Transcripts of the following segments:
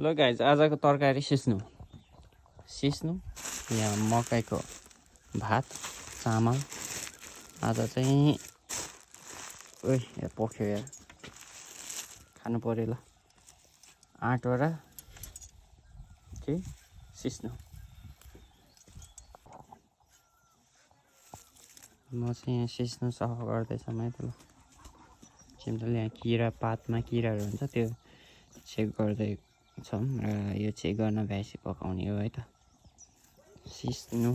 ल गाइज आजको तरकारी सिस्नु यहाँ मकैको भात चामल आज चाहिँ ओइ पोख्यो यार खानु पर्यो ल आँटवटा के सिस्नु म चाहिँ यहाँ सिस्नु सफा गर्दैछ मैले ल चिम्टोले यहाँ किरा पातमा किराहरू हुन्छ त्यो चेक गर्दै छौँ र यो चेक गर्न भ्याएपछि पकाउने हो है त सिस्नु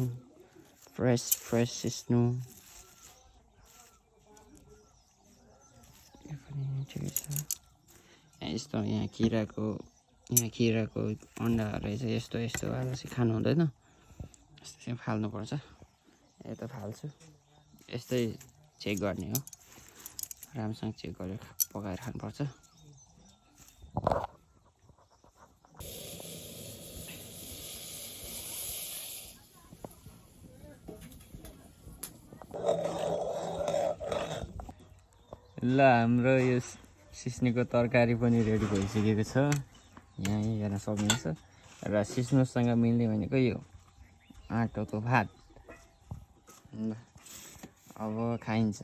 फ्रेस सिस्नु ठिकै छ यस्तो यहाँ किराको अन्डा रहेछ यस्तो वाला चाहिँ खानु हुँदैन यस्तो चाहिँ फाल्नुपर्छ यता फाल्छु यस्तै चेक गर्ने हो राम्रोसँग चेक गरेर पकाएर खानुपर्छ ल हाम्रो यो सिस्नुको तरकारी पनि रेडी भइसकेको छ यहाँ हेर्न सक्नुहुन्छ र सिस्नुसँग मिल्ने भनेको यो आँटोको भात ल अब खाइन्छ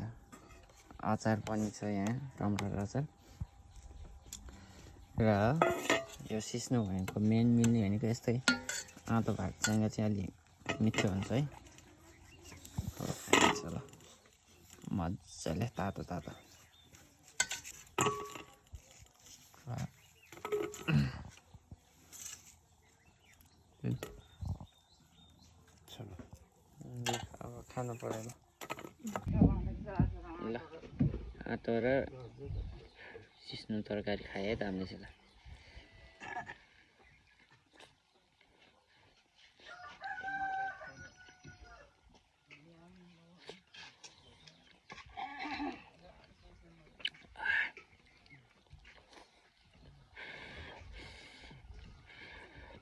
अचार पनि छ यहाँ टमाटर अचार र यो सिस्नु भनेको मेन मिल्ने भनेको यस्तै आँतो भातसँग चाहिँ अलि मिठो हुन्छ है खाइन्छ ल मजाले तातो अब खानु पर्यो ल आँटो र सिस्नु तरकारी खाए है त हामीले चाहिँ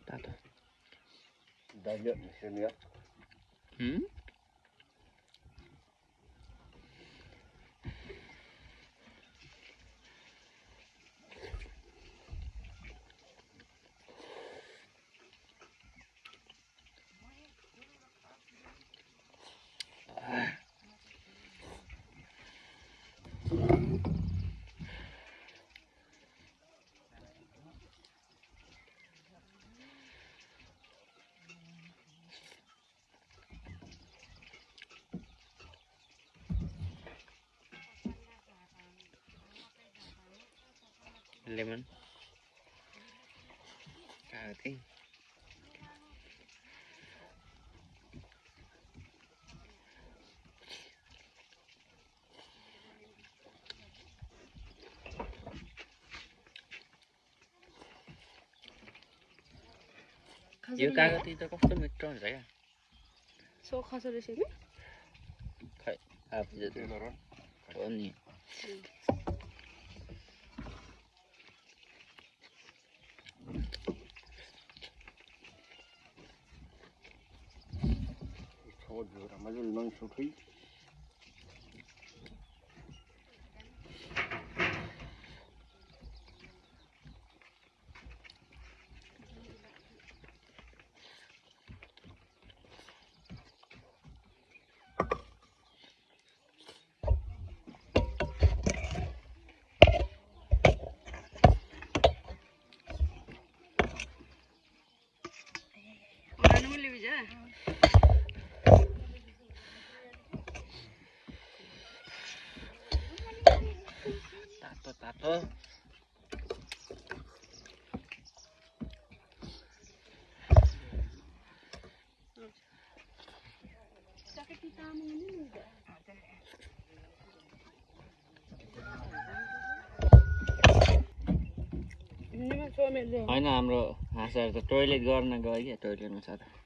tato Banyak di sini ya. lemon okay यो कागती त कस्तो मिठो हुन्छ क्या सो खस रहेछ नि खै आफू जति हो नि tato होइन हाम्रो हाँसहरू त टोइलेट गर्न गयो क्या टोइलेटमा छ त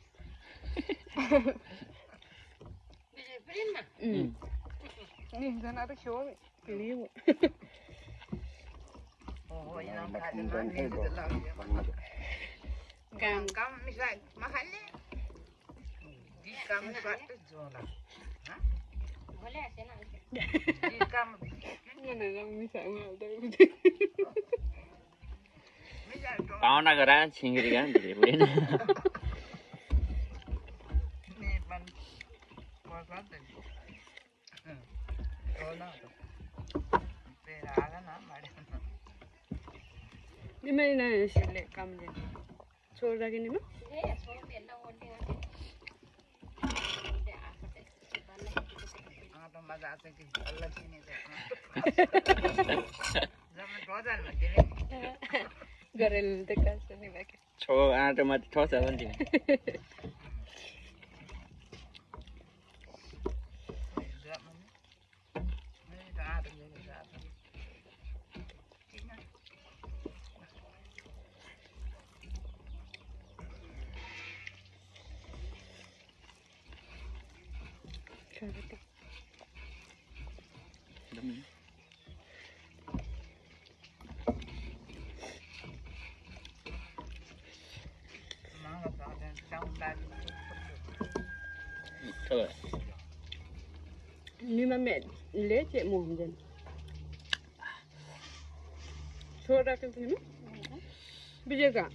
पाहुना गरा छिङ्गिरी गरा धेरै पुगेन निमै नै यसले काम दिन्छ छोड राखिने म गरेर त कान्छ नि बाकी छो आँटोमा ठोस हो नि निमा ले चाहिँ म हुँदैन छोड राख्नु नि बिजेका